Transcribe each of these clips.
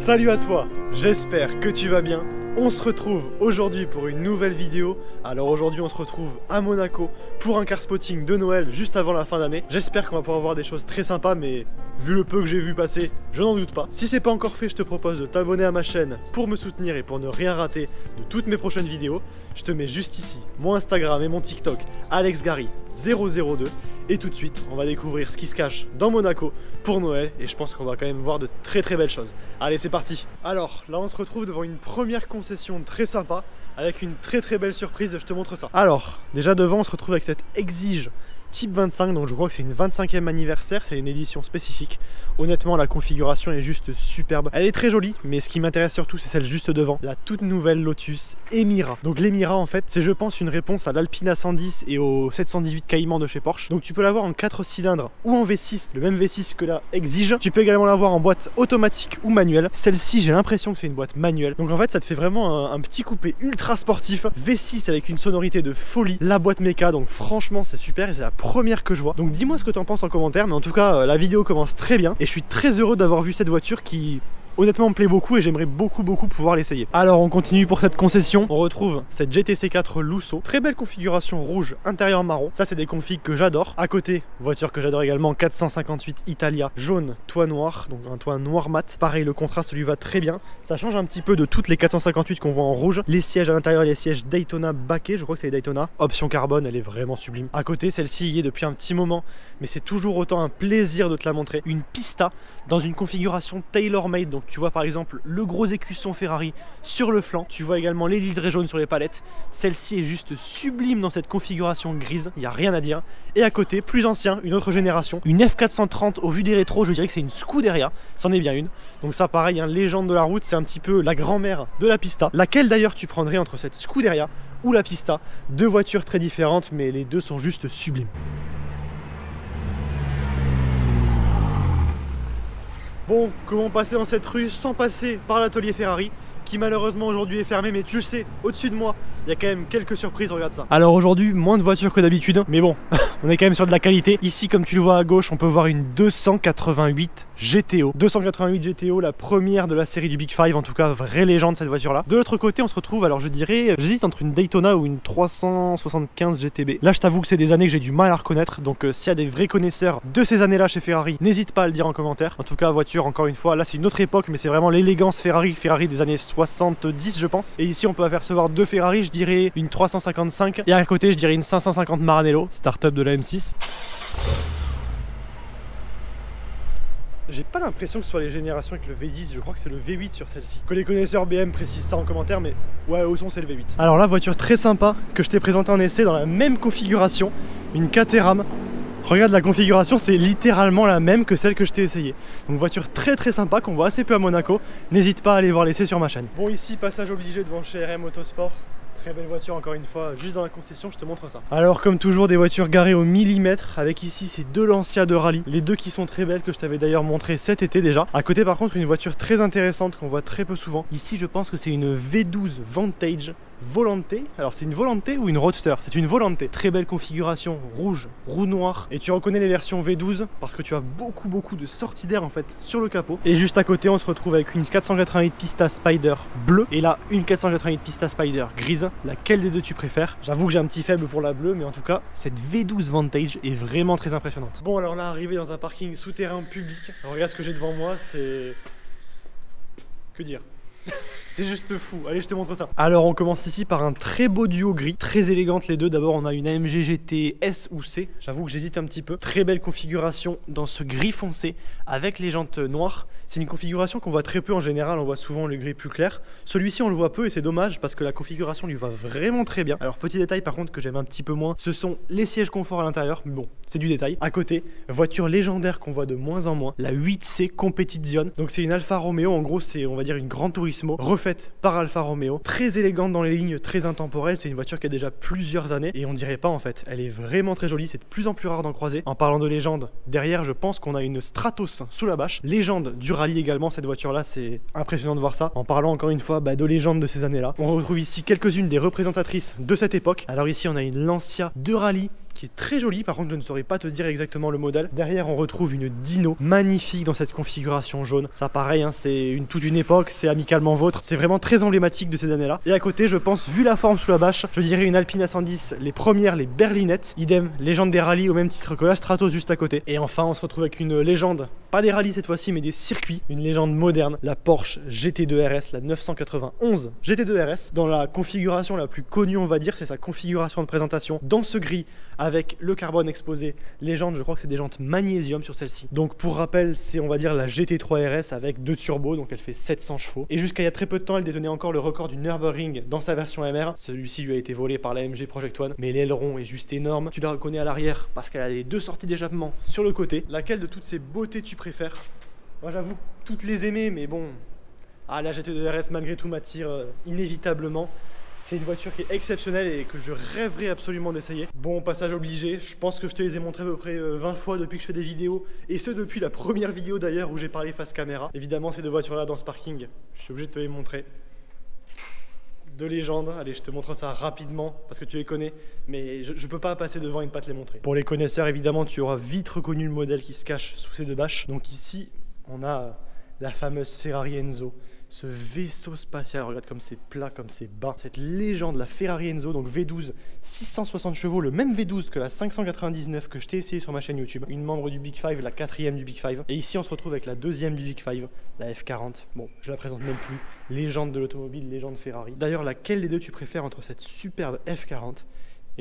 Salut à toi, j'espère que tu vas bien. On se retrouve aujourd'hui pour une nouvelle vidéo. Alors aujourd'hui on se retrouve à Monaco pour un car spotting de Noël juste avant la fin d'année. J'espère qu'on va pouvoir voir des choses très sympas, mais vu le peu que j'ai vu passer, je n'en doute pas. Si c'est pas encore fait, je te propose de t'abonner à ma chaîne pour me soutenir et pour ne rien rater de toutes mes prochaines vidéos. Je te mets juste ici mon Instagram et mon TikTok AlexGary002. Et tout de suite on va découvrir ce qui se cache dans Monaco pour Noël. Et je pense qu'on va quand même voir de très belles choses. Allez, c'est parti. Alors là on se retrouve devant une première concession très sympa avec une très belle surprise, je te montre ça. Alors déjà devant on se retrouve avec cette Exige Type 25, donc je crois que c'est une 25e anniversaire, c'est une édition spécifique. Honnêtement la configuration est juste superbe, elle est très jolie, mais ce qui m'intéresse surtout c'est celle juste devant, la toute nouvelle Lotus Emira. Donc l'Emira en fait c'est je pense une réponse à l'Alpina 110 et au 718 Cayman de chez Porsche. Donc tu peux l'avoir en 4 cylindres ou en V6, le même V6 que la Exige. Tu peux également l'avoir en boîte automatique ou manuelle. Celle-ci j'ai l'impression que c'est une boîte manuelle, donc en fait ça te fait vraiment un petit coupé ultra sportif, V6 avec une sonorité de folie, la boîte méca, donc franchement c'est super et c'est la première que je vois. Donc dis-moi ce que tu en penses en commentaire, mais en tout cas la vidéo commence très bien et je suis très heureux d'avoir vu cette voiture qui honnêtement me plaît beaucoup et j'aimerais beaucoup pouvoir l'essayer. Alors on continue pour cette concession, on retrouve cette GTC 4 Lusso, très belle configuration rouge, intérieur marron, ça c'est des configs que j'adore. À côté, voiture que j'adore également, 458 Italia, jaune, toit noir, donc un toit noir mat, pareil le contraste lui va très bien, ça change un petit peu de toutes les 458 qu'on voit en rouge. Les sièges à l'intérieur, les sièges Daytona baquets, je crois que c'est les Daytona, option carbone, elle est vraiment sublime. À côté, celle-ci y est depuis un petit moment, mais c'est toujours autant un plaisir de te la montrer, une Pista dans une configuration tailor-made. Donc tu vois par exemple le gros écusson Ferrari sur le flanc, tu vois également les liserés jaunes sur les palettes. Celle-ci est juste sublime dans cette configuration grise, il n'y a rien à dire. Et à côté, plus ancien, une autre génération, une F430 au vu des rétros, je dirais que c'est une Scuderia, c'en est bien une. Donc ça pareil, légende de la route, c'est un petit peu la grand-mère de la Pista. Laquelle d'ailleurs tu prendrais entre cette Scuderia ou la Pista? Deux voitures très différentes, mais les deux sont juste sublimes. Bon, comment passer dans cette rue sans passer par l'atelier Ferrari qui malheureusement aujourd'hui est fermé, mais tu le sais, au-dessus de moi, il y a quand même quelques surprises, regarde ça. Alors aujourd'hui, moins de voitures que d'habitude, mais bon, on est quand même sur de la qualité. Ici, comme tu le vois à gauche, on peut voir une 288 GTO. 288 GTO, la première de la série du Big Five, en tout cas, vraie légende cette voiture-là. De l'autre côté, on se retrouve, alors je dirais, j'hésite entre une Daytona ou une 375 GTB. Là, je t'avoue que c'est des années que j'ai du mal à reconnaître, donc s'il y a des vrais connaisseurs de ces années-là chez Ferrari, n'hésite pas à le dire en commentaire. En tout cas, voiture, encore une fois, là c'est une autre époque, mais c'est vraiment l'élégance Ferrari des années 70 je pense. Et ici on peut apercevoir deux Ferrari, je dirais une 355 et à côté je dirais une 550 Maranello, start-up de la M6. J'ai pas l'impression que ce soit les générations avec le V10, je crois que c'est le V8 sur celle-ci. Que les connaisseurs BM précisent ça en commentaire, mais ouais, au son c'est le V8. Alors la voiture très sympa que je t'ai présentée en essai dans la même configuration, une Caterham. Regarde la configuration, c'est littéralement la même que celle que je t'ai essayée. Donc voiture très sympa qu'on voit assez peu à Monaco. N'hésite pas à aller voir l'essai sur ma chaîne. Bon ici, passage obligé devant chez RM Autosport. Très belle voiture encore une fois, juste dans la concession, je te montre ça. Alors comme toujours des voitures garées au millimètre, avec ici ces deux Lancia de rallye, les deux qui sont très belles que je t'avais d'ailleurs montré cet été déjà. À côté par contre une voiture très intéressante qu'on voit très peu souvent. Ici je pense que c'est une V12 Vantage Volante. Alors c'est une Volante ou une Roadster? C'est une Volante. Très belle configuration, rouge, roue noire. Et tu reconnais les versions V12 parce que tu as beaucoup de sorties d'air en fait sur le capot. Et juste à côté on se retrouve avec une 488 Pista Spider bleue et là une 488 Pista Spider grise. Laquelle des deux tu préfères? J'avoue que j'ai un petit faible pour la bleue, mais en tout cas cette V12 Vantage est vraiment très impressionnante. Bon alors là, arrivé dans un parking souterrain public, alors, regarde ce que j'ai devant moi, c'est... Que dire? C'est juste fou, allez je te montre ça. Alors on commence ici par un très beau duo gris, très élégante les deux. D'abord on a une AMG GT S ou C, j'avoue que j'hésite un petit peu. Très belle configuration dans ce gris foncé avec les jantes noires. C'est une configuration qu'on voit très peu en général, on voit souvent le gris plus clair. Celui-ci on le voit peu et c'est dommage parce que la configuration lui va vraiment très bien. Alors petit détail par contre que j'aime un petit peu moins, ce sont les sièges confort à l'intérieur, mais bon c'est du détail. À côté, voiture légendaire qu'on voit de moins en moins, la 8C Competizione. Donc c'est une Alfa Romeo, en gros c'est on va dire une Gran Turismo refaite par Alfa Romeo, très élégante dans les lignes, très intemporelle. C'est une voiture qui a déjà plusieurs années et on dirait pas en fait, elle est vraiment très jolie, c'est de plus en plus rare d'en croiser. En parlant de légende, derrière je pense qu'on a une Stratos sous la bâche, légende du rallye également. Cette voiture là c'est impressionnant de voir ça. En parlant encore une fois de légende de ces années là, on retrouve ici quelques-unes des représentatrices de cette époque. Alors ici on a une Lancia de rallye qui est très jolie. Par contre, je ne saurais pas te dire exactement le modèle. Derrière, on retrouve une Dino magnifique dans cette configuration jaune. Ça, pareil, hein, c'est toute une époque, c'est amicalement vôtre. C'est vraiment très emblématique de ces années-là. Et à côté, je pense, vu la forme sous la bâche, je dirais une Alpine A110, les premières, les berlinettes. Idem, légende des rallyes au même titre que la Stratos juste à côté. Et enfin, on se retrouve avec une légende, pas des rallyes cette fois-ci, mais des circuits. Une légende moderne, la Porsche GT2 RS, la 991 GT2 RS. Dans la configuration la plus connue, on va dire, c'est sa configuration de présentation dans ce gris avec le carbone exposé. Les jantes, je crois que c'est des jantes magnésium sur celle-ci. Donc pour rappel, c'est on va dire la GT3 RS avec 2 turbos, donc elle fait 700 chevaux. Et jusqu'à il y a très peu de temps, elle détenait encore le record du Nürburgring dans sa version MR. Celui-ci lui a été volé par la MG Project One, mais l'aileron est juste énorme. Tu la reconnais à l'arrière parce qu'elle a les 2 sorties d'échappement sur le côté. Laquelle de toutes ces beautés tu préfères? Moi j'avoue toutes les aimer, mais bon, la GT2 RS malgré tout m'attire inévitablement. C'est une voiture qui est exceptionnelle et que je rêverais absolument d'essayer. Bon, passage obligé, je pense que je te les ai montrés à peu près 20 fois depuis que je fais des vidéos. Et ce depuis la première vidéo d'ailleurs où j'ai parlé face caméra. Évidemment, ces 2 voitures-là dans ce parking, je suis obligé de te les montrer. 2 légendes, allez, je te montre ça rapidement parce que tu les connais. Mais je peux pas passer devant et ne pas te les montrer. Pour les connaisseurs, évidemment, tu auras vite reconnu le modèle qui se cache sous ces 2 bâches. Donc ici, on a la fameuse Ferrari Enzo. Ce vaisseau spatial, regarde comme c'est plat, comme c'est bas. Cette légende, la Ferrari Enzo, donc V12, 660 chevaux, le même V12 que la 599 que je t'ai essayé sur ma chaîne YouTube. Une membre du Big Five, la 4e du Big Five. Et ici, on se retrouve avec la 2e du Big Five, la F40. Bon, je la présente même plus. Légende de l'automobile, légende Ferrari. D'ailleurs, laquelle des deux tu préfères entre cette superbe F40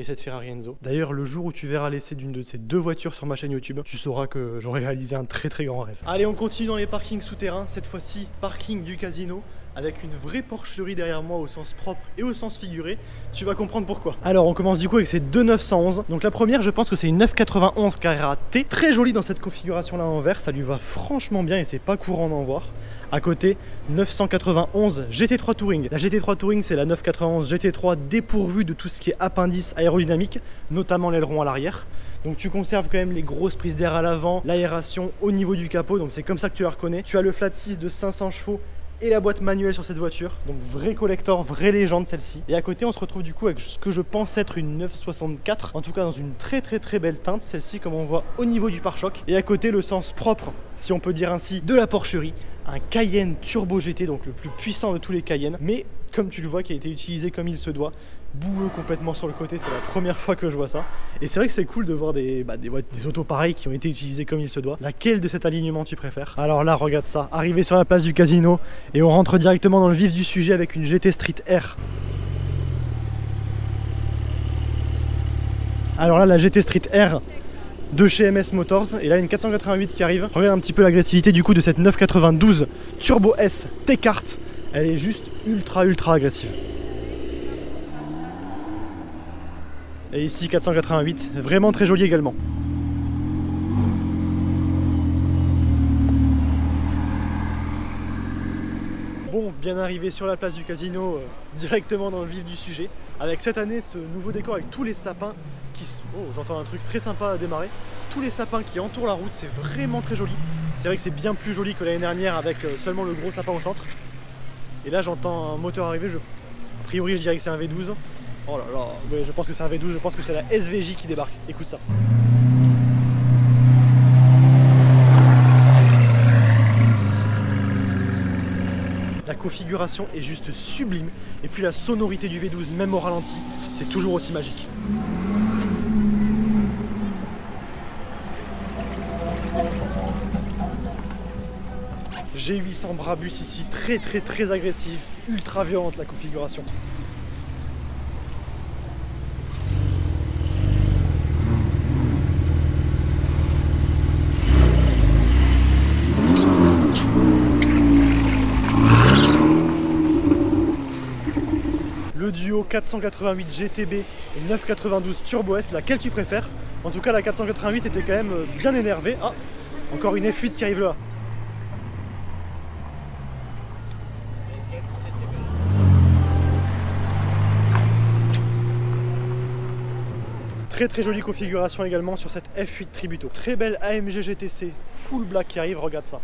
et cette Ferrari Enzo? D'ailleurs, le jour où tu verras l'essai d'une de ces 2 voitures sur ma chaîne YouTube, tu sauras que j'aurais réalisé un très très grand rêve. Allez, on continue dans les parkings souterrains, cette fois-ci parking du casino, avec une vraie porcherie derrière moi au sens propre et au sens figuré. Tu vas comprendre pourquoi. Alors, on commence du coup avec ces 2 911. Donc la première, je pense que c'est une 991 Carrera T, très jolie dans cette configuration-là en vert, ça lui va franchement bien et c'est pas courant d'en voir. À côté, 991 GT3 Touring. La GT3 Touring, c'est la 991 GT3 dépourvue de tout ce qui est appendice aérodynamique, notamment l'aileron à l'arrière. Donc tu conserves quand même les grosses prises d'air à l'avant, l'aération au niveau du capot, donc c'est comme ça que tu la reconnais. Tu as le flat 6 de 500 chevaux et la boîte manuelle sur cette voiture, donc vrai collector, vraie légende celle-ci. Et à côté on se retrouve du coup avec ce que je pense être une 964, en tout cas dans une très belle teinte, celle-ci comme on voit au niveau du pare-choc. Et à côté le sens propre, si on peut dire ainsi, de la porcherie, un Cayenne Turbo GT, donc le plus puissant de tous les Cayennes, mais comme tu le vois qui a été utilisé comme il se doit, boueux complètement sur le côté, c'est la première fois que je vois ça. Et c'est vrai que c'est cool de voir des autos pareilles qui ont été utilisées comme il se doit. Laquelle de cet alignement tu préfères? Alors là, regarde ça, arrivé sur la place du casino et on rentre directement dans le vif du sujet avec une GT Street R. Alors là, la GT Street R de chez MS Motors, et là une 488 qui arrive. Regarde un petit peu l'agressivité du coup de cette 992 Turbo S T-Cart. Elle est juste ultra agressive. Et ici 488, vraiment très joli également. Bon, bien arrivé sur la place du casino, directement dans le vif du sujet, avec cette année ce nouveau décor avec tous les sapins qui... Oh, j'entends un truc très sympa à démarrer. Tous les sapins qui entourent la route, c'est vraiment très joli. C'est vrai que c'est bien plus joli que l'année dernière avec seulement le gros sapin au centre. Et là j'entends un moteur arriver, a priori je dirais que c'est un V12. Oh là là, ouais, je pense que c'est un V12, je pense que c'est la SVJ qui débarque. Écoute ça. La configuration est juste sublime. Et puis la sonorité du V12, même au ralenti, c'est toujours aussi magique. G800 Brabus ici, très agressif, ultra violente la configuration. Le duo 488 GTB et 992 Turbo S, laquelle tu préfères? En tout cas la 488 était quand même bien énervée. Ah, encore une F8 qui arrive là. Très jolie configuration également sur cette F8 Tributo. Très belle AMG GTC full black qui arrive, regarde ça.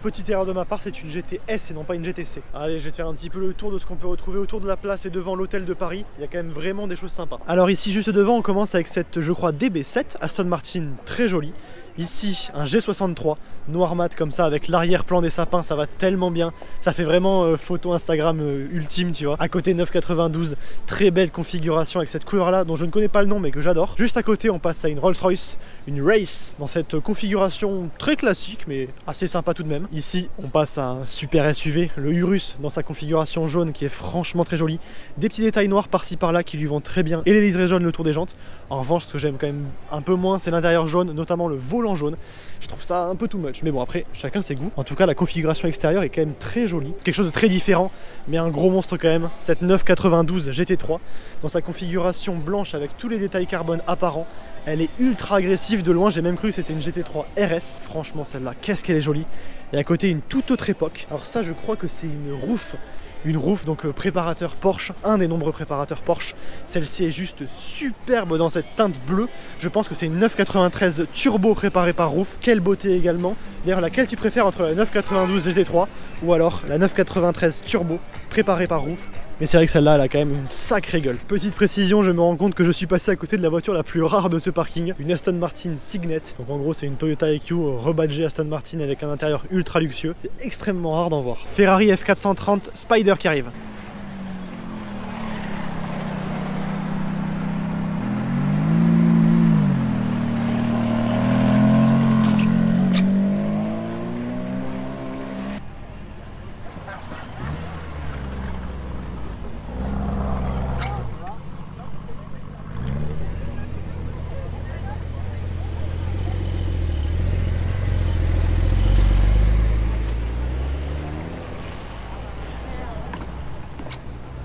petite erreur de ma part, c'est une GTS et non pas une GTC. Allez, je vais te faire un petit peu le tour de ce qu'on peut retrouver autour de la place et devant l'hôtel de Paris. Il y a quand même vraiment des choses sympas. Alors ici, juste devant, on commence avec cette, je crois, DB7 Aston Martin, très jolie. Ici, un G63 noir mat comme ça avec l'arrière-plan des sapins, ça va tellement bien. Ça fait vraiment photo Instagram ultime, tu vois. À côté 992, très belle configuration avec cette couleur là dont je ne connais pas le nom mais que j'adore. Juste à côté, on passe à une Rolls-Royce, une Race dans cette configuration très classique mais assez sympa tout de même. Ici, on passe à un super SUV, le Urus dans sa configuration jaune qui est franchement très jolie. Des petits détails noirs par-ci par-là qui lui vont très bien et les liserés jaunes le tour des jantes. En revanche, ce que j'aime quand même un peu moins, c'est l'intérieur jaune, notamment le volant jaune. Je trouve ça un peu too much, mais bon, après chacun ses goûts. En tout cas, la configuration extérieure est quand même très jolie, quelque chose de très différent, mais un gros monstre quand même. Cette 992 GT3 dans sa configuration blanche avec tous les détails carbone apparents, elle est ultra agressive de loin. J'ai même cru que c'était une GT3 RS. Franchement, celle-là, qu'est-ce qu'elle est jolie. Et à côté, une toute autre époque. Alors ça, je crois que c'est une roof. Une roof, donc préparateur Porsche, un des nombreux préparateurs Porsche. Celle-ci est juste superbe dans cette teinte bleue. Je pense que c'est une 993 turbo préparée par Roof. Quelle beauté également. D'ailleurs, laquelle tu préfères entre la 992 GT3 ou alors la 993 turbo préparée par Roof? Mais c'est vrai que celle-là, elle a quand même une sacrée gueule. Petite précision, je me rends compte que je suis passé à côté de la voiture la plus rare de ce parking, une Aston Martin Signet. Donc en gros, c'est une Toyota IQ rebadgée Aston Martin avec un intérieur ultra luxueux. C'est extrêmement rare d'en voir. Ferrari F430 Spider qui arrive.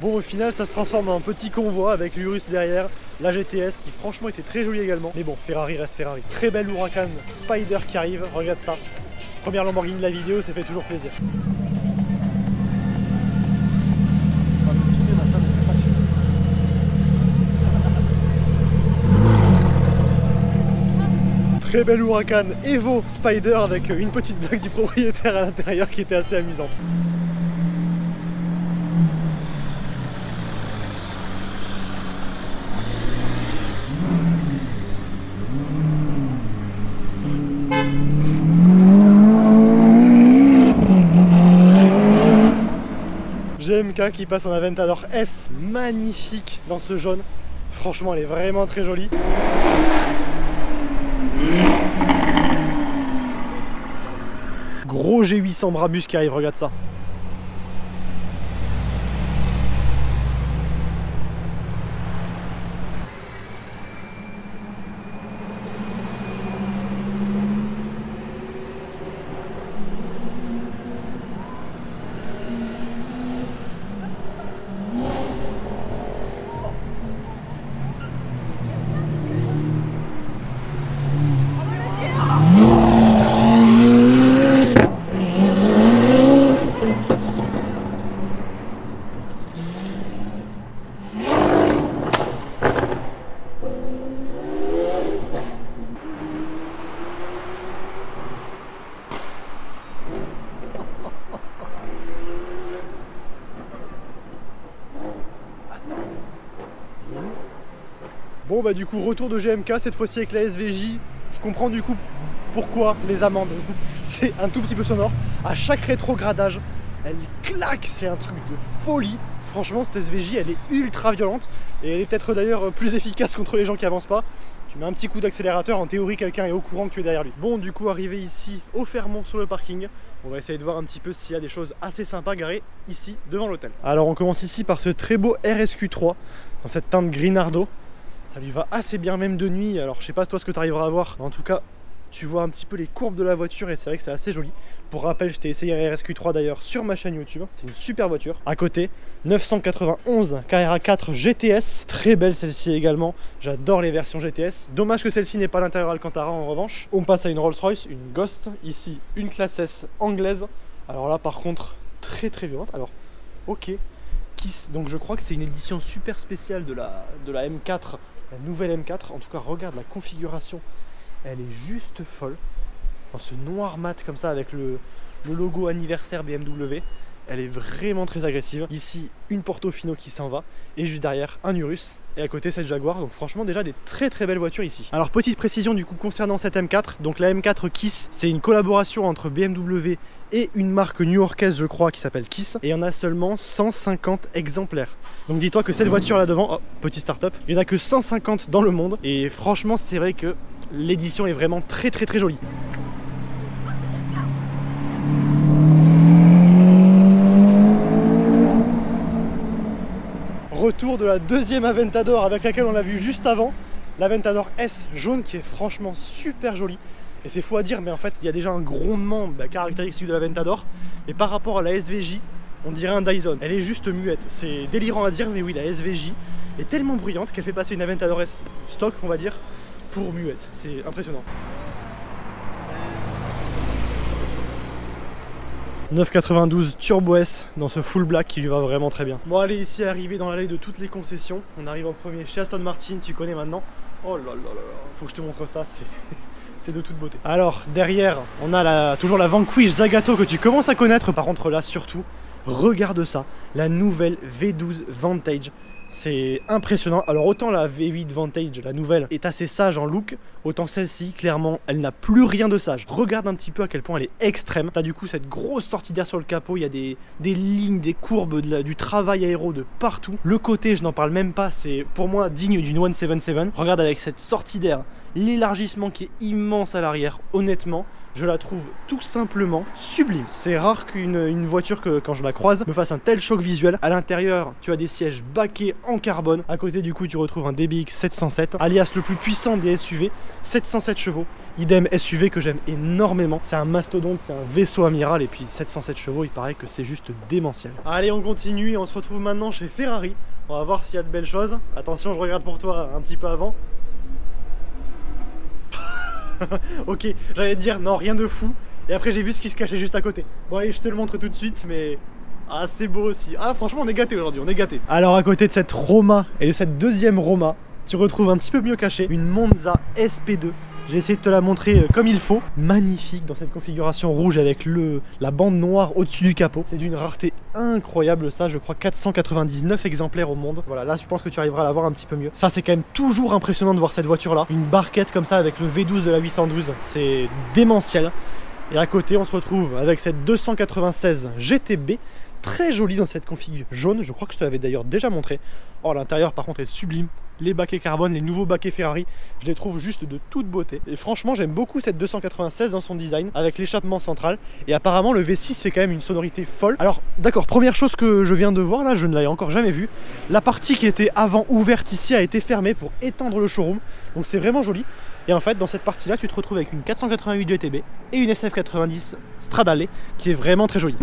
Bon, au final, ça se transforme en petit convoi avec l'Urus derrière, la GTS qui franchement était très jolie également. Mais bon, Ferrari reste Ferrari. Très belle Huracan Spider qui arrive, regarde ça. Première Lamborghini de la vidéo, ça fait toujours plaisir. Très belle Huracan Evo Spider avec une petite blague du propriétaire à l'intérieur qui était assez amusante. GMK qui passe en Aventador S, magnifique dans ce jaune. Franchement, elle est vraiment très jolie. Gros G800 Brabus qui arrive, regarde ça. Bon bah du coup retour de GMK cette fois-ci avec la SVJ. Je comprends du coup pourquoi les amendes. C'est un tout petit peu sonore. À chaque rétrogradage, elle claque, c'est un truc de folie. Franchement cette SVJ elle est ultra violente et elle est peut-être d'ailleurs plus efficace contre les gens qui avancent pas. Tu mets un petit coup d'accélérateur, en théorie quelqu'un est au courant que tu es derrière lui. Bon du coup arrivé ici au Fairmont sur le parking, on va essayer de voir un petit peu s'il y a des choses assez sympas garées ici devant l'hôtel. Alors on commence ici par ce très beau RSQ3 dans cette teinte Grinardo. Ça lui va assez bien même de nuit, alors je sais pas toi ce que tu arriveras à voir, mais en tout cas tu vois un petit peu les courbes de la voiture et c'est vrai que c'est assez joli. Pour rappel, je t'ai essayé un RSQ3 d'ailleurs sur ma chaîne YouTube, c'est une super voiture. À côté, 991 Carrera 4 GTS, très belle celle-ci également, j'adore les versions GTS. Dommage que celle-ci n'ait pas l'intérieur Alcantara en revanche. On passe à une Rolls-Royce, une Ghost, ici une classe S anglaise. Alors là par contre, très violente, alors ok. Donc je crois que c'est une édition super spéciale de la M4, la nouvelle M4. En tout cas regarde la configuration, elle est juste folle. Dans ce noir mat comme ça avec le le logo anniversaire BMW. Elle est vraiment très agressive. Ici, une Portofino qui s'en va. Et juste derrière, un Urus. Et à côté, cette Jaguar. Donc franchement, déjà des très belles voitures ici. Alors, petite précision du coup concernant cette M4. Donc la M4 Kiss, c'est une collaboration entre BMW et une marque new-yorkaise, je crois, qui s'appelle Kiss. Et il y en a seulement 150 exemplaires. Donc dis-toi que cette voiture là devant, oh, petit start-up, il n'y en a que 150 dans le monde. Et franchement, c'est vrai que l'édition est vraiment très jolie. Retour de la deuxième Aventador avec laquelle on l'a vu juste avant, l'Aventador S jaune qui est franchement super jolie. Et c'est fou à dire, mais en fait il y a déjà un grondement caractéristique de l'Aventador. Mais par rapport à la SVJ, on dirait un Dyson. Elle est juste muette. C'est délirant à dire, mais oui, la SVJ est tellement bruyante qu'elle fait passer une Aventador S stock, on va dire, pour muette. C'est impressionnant. 992 Turbo S dans ce full black qui lui va vraiment très bien. Bon, allez, ici arrivé dans l'allée de toutes les concessions. On arrive en premier chez Aston Martin, tu connais maintenant. Oh là là là, faut que je te montre ça, c'est de toute beauté. Alors derrière, on a toujours la Vanquish Zagato que tu commences à connaître. Par contre là surtout, regarde ça, la nouvelle V12 Vantage. C'est impressionnant. Alors autant la V8 Vantage, la nouvelle, est assez sage en look, autant celle-ci, clairement, elle n'a plus rien de sage. Regarde un petit peu à quel point elle est extrême. T'as du coup cette grosse sortie d'air sur le capot, il y a des lignes, des courbes, du travail aéro de partout. Le côté, je n'en parle même pas, c'est pour moi digne d'une 177. Regarde avec cette sortie d'air, l'élargissement qui est immense à l'arrière, honnêtement. Je la trouve tout simplement sublime. C'est rare qu'une voiture, quand je la croise, me fasse un tel choc visuel. À l'intérieur, tu as des sièges baquets en carbone. À côté, du coup, tu retrouves un DBX 707, alias le plus puissant des SUV, 707 chevaux. Idem SUV que j'aime énormément. C'est un mastodonte, c'est un vaisseau amiral. Et puis 707 chevaux, il paraît que c'est juste démentiel. Allez, on continue et on se retrouve maintenant chez Ferrari. On va voir s'il y a de belles choses. Attention, je regarde pour toi un petit peu avant. Ok, j'allais te dire non, rien de fou. Et après j'ai vu ce qui se cachait juste à côté. Bon allez, je te le montre tout de suite, mais... Ah, c'est beau aussi. Ah, franchement, on est gâtés aujourd'hui, on est gâtés. Alors à côté de cette Roma et de cette deuxième Roma, tu retrouves un petit peu mieux caché une Monza SP2. J'ai essayé de te la montrer comme il faut. Magnifique dans cette configuration rouge avec la bande noire au-dessus du capot. C'est d'une rareté incroyable ça, je crois 499 exemplaires au monde. Voilà, là je pense que tu arriveras à la voir un petit peu mieux. Ça c'est quand même toujours impressionnant de voir cette voiture là. Une barquette comme ça avec le V12 de la 812, c'est démentiel. Et à côté on se retrouve avec cette 296 GTB. Très jolie dans cette config jaune, je crois que je te l'avais d'ailleurs déjà montré. Oh, l'intérieur par contre est sublime. Les baquets carbone, les nouveaux baquets Ferrari, je les trouve juste de toute beauté. Et franchement, j'aime beaucoup cette 296 dans son design, avec l'échappement central. Et apparemment, le V6 fait quand même une sonorité folle. Alors, d'accord, première chose que je viens de voir, là, je ne l'avais encore jamais vue. La partie qui était avant ouverte ici a été fermée pour étendre le showroom. Donc c'est vraiment joli. Et en fait, dans cette partie-là, tu te retrouves avec une 488 GTB et une SF90 Stradale, qui est vraiment très jolie.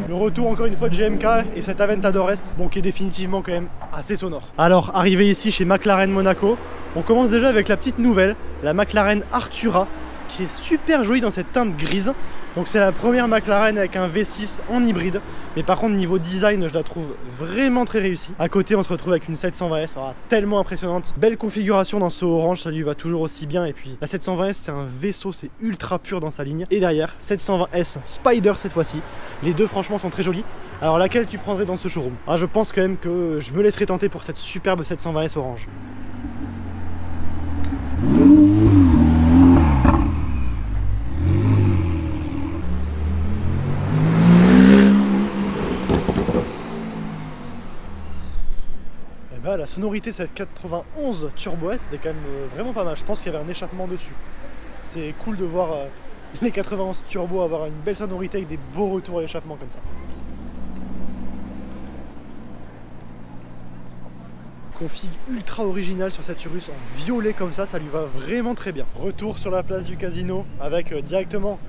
Le retour encore une fois de GMK et cette Aventador S, bon, qui est définitivement quand même assez sonore. Alors, arrivé ici chez McLaren Monaco, on commence déjà avec la petite nouvelle, la McLaren Artura, qui est super jolie dans cette teinte grise. Donc c'est la première McLaren avec un V6 en hybride. Mais par contre niveau design je la trouve vraiment très réussie. À côté on se retrouve avec une 720S, tellement impressionnante. Belle configuration dans ce orange, ça lui va toujours aussi bien. Et puis la 720S c'est un vaisseau, c'est ultra pur dans sa ligne. Et derrière 720S Spider cette fois-ci. Les deux franchement sont très jolis. Alors laquelle tu prendrais dans ce showroom? Je pense quand même que je me laisserai tenter pour cette superbe 720S orange. La sonorité de cette 91 Turbo S c'était quand même vraiment pas mal. Je pense qu'il y avait un échappement dessus. C'est cool de voir les 91 Turbo avoir une belle sonorité avec des beaux retours à l'échappement comme ça. Config ultra original sur cette Urus en violet comme ça lui va vraiment très bien. Retour sur la place du casino avec directement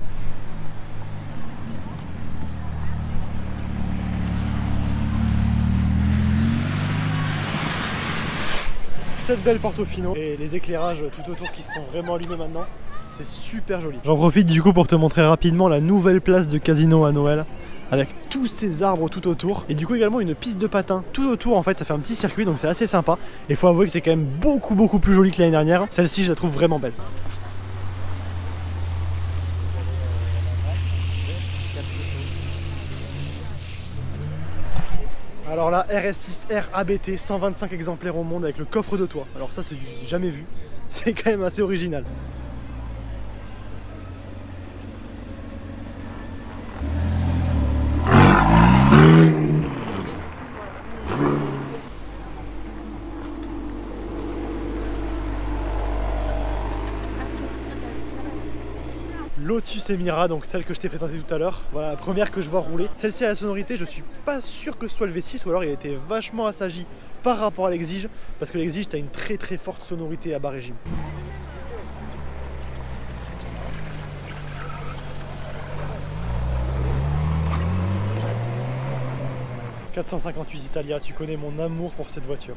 cette belle Portofino et les éclairages tout autour qui sont vraiment allumés maintenant, c'est super joli. J'en profite du coup pour te montrer rapidement la nouvelle place de casino à Noël avec tous ces arbres tout autour. Et du coup également une piste de patin tout autour, en fait ça fait un petit circuit, donc c'est assez sympa. Et faut avouer que c'est quand même beaucoup plus joli que l'année dernière. Celle-ci je la trouve vraiment belle. Alors là, RS6R ABT, 125 exemplaires au monde avec le coffre de toit. Alors ça, c'est jamais vu. C'est quand même assez original. Lotus Emira, donc celle que je t'ai présentée tout à l'heure, voilà la première que je vois rouler. Celle-ci à la sonorité, je suis pas sûr que ce soit le V6 ou alors il a été vachement assagi par rapport à l'Exige, parce que l'Exige t'as une très forte sonorité à bas régime. « 458 Italia, tu connais mon amour pour cette voiture. »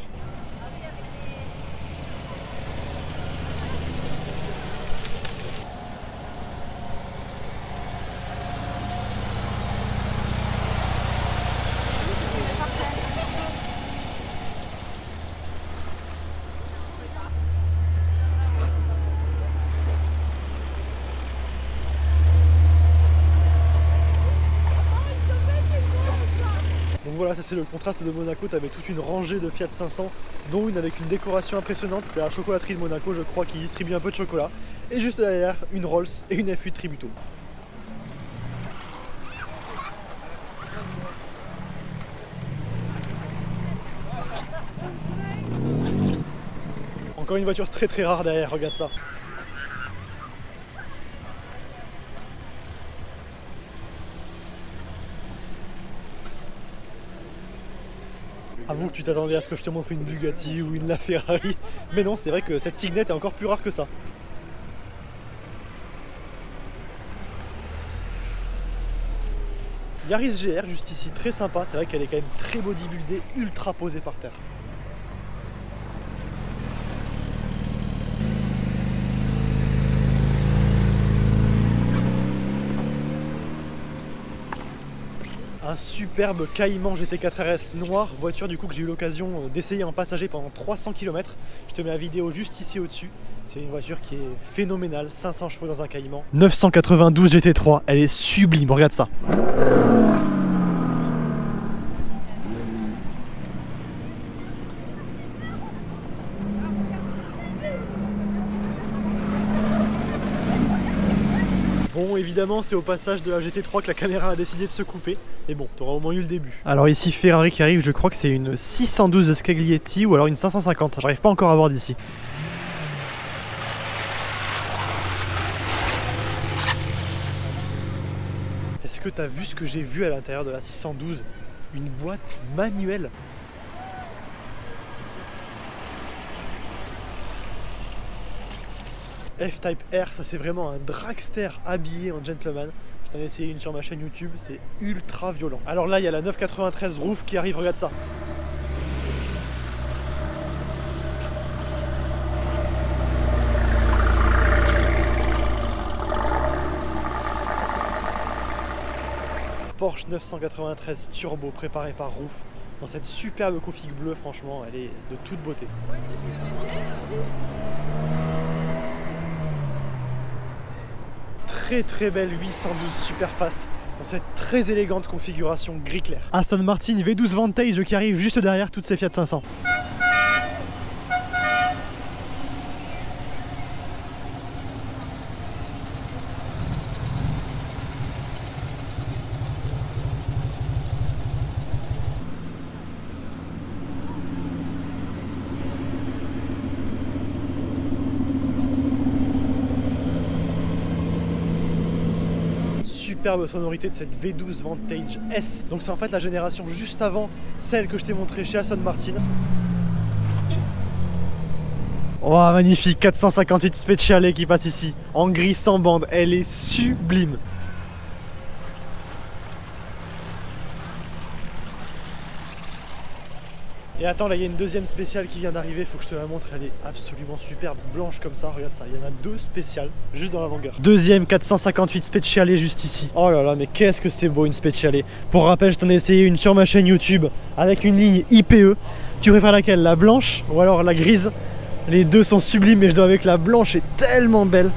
Donc voilà, ça c'est le contraste de Monaco, tu avais toute une rangée de Fiat 500, dont une avec une décoration impressionnante, c'était la chocolaterie de Monaco, je crois, qui distribue un peu de chocolat. Et juste derrière, une Rolls et une F8 Tributo. Encore une voiture très rare derrière, regarde ça. Avoue que tu t'attendais à ce que je te montre une Bugatti ou une LaFerrari, mais non, c'est vrai que cette Cygnette est encore plus rare que ça. Yaris GR juste ici, très sympa, c'est vrai qu'elle est quand même très bodybuildée, ultra posée par terre. Un superbe Cayman GT4 RS noir, voiture du coup que j'ai eu l'occasion d'essayer en passager pendant 300 km. Je te mets la vidéo juste ici au-dessus. C'est une voiture qui est phénoménale, 500 chevaux dans un Cayman. 992 GT3, elle est sublime, regarde ça. Bon, évidemment, c'est au passage de la GT3 que la caméra a décidé de se couper. Mais bon, t'auras au moins eu le début. Alors ici, Ferrari qui arrive, je crois que c'est une 612 Scaglietti ou alors une 550. J'arrive pas encore à voir d'ici. Est-ce que t'as vu ce que j'ai vu à l'intérieur de la 612? Une boîte manuelle. F-Type R, ça c'est vraiment un dragster habillé en gentleman. Je t'en ai essayé une sur ma chaîne YouTube, c'est ultra violent. Alors là, il y a la 993 Roof qui arrive, regarde ça. Porsche 993 Turbo préparé par Roof dans cette superbe config bleue, franchement, elle est de toute beauté. Très belle 812 Superfast dans cette très élégante configuration gris clair. Aston Martin V12 Vantage qui arrive juste derrière toutes ces Fiat 500. Superbe sonorité de cette V12 Vantage S. Donc c'est en fait la génération juste avant celle que je t'ai montrée chez Aston Martin. Oh magnifique, 458 Speciale qui passe ici, en gris sans bande, elle est sublime. Et attends, là il y a une deuxième spéciale qui vient d'arriver, faut que je te la montre, elle est absolument superbe, blanche comme ça, regarde ça, il y en a deux spéciales, juste dans la longueur. Deuxième 458 Speciale juste ici. Oh là là, mais qu'est-ce que c'est beau une Speciale. Pour rappel, je t'en ai essayé une sur ma chaîne YouTube avec une ligne IPE. Tu préfères laquelle, la blanche ou alors la grise? Les deux sont sublimes, mais je dois avouer que la blanche est tellement belle.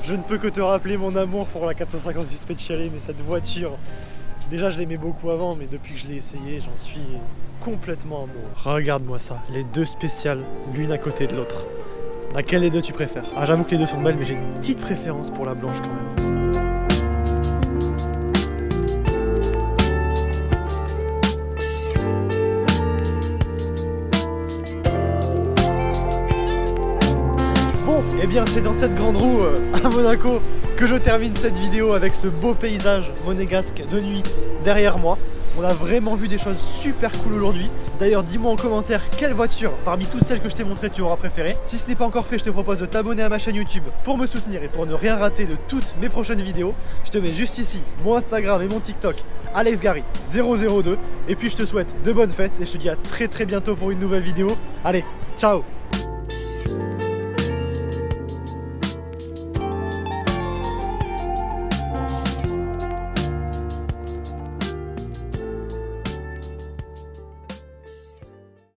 Je ne peux que te rappeler mon amour pour la 458 Speciale, mais cette voiture, déjà je l'aimais beaucoup avant, mais depuis que je l'ai essayé, j'en suis complètement amoureux. Regarde-moi ça, les deux spéciales, l'une à côté de l'autre. Laquelle des deux tu préfères? Ah, j'avoue que les deux sont belles, mais j'ai une petite préférence pour la blanche quand même. Bon, et bien c'est dans cette grande roue à Monaco que je termine cette vidéo avec ce beau paysage monégasque de nuit derrière moi. On a vraiment vu des choses super cool aujourd'hui. D'ailleurs, dis-moi en commentaire quelle voiture parmi toutes celles que je t'ai montrées tu auras préférée. Si ce n'est pas encore fait, je te propose de t'abonner à ma chaîne YouTube pour me soutenir et pour ne rien rater de toutes mes prochaines vidéos. Je te mets juste ici mon Instagram et mon TikTok, AlexGary002. Et puis je te souhaite de bonnes fêtes et je te dis à très bientôt pour une nouvelle vidéo. Allez, ciao!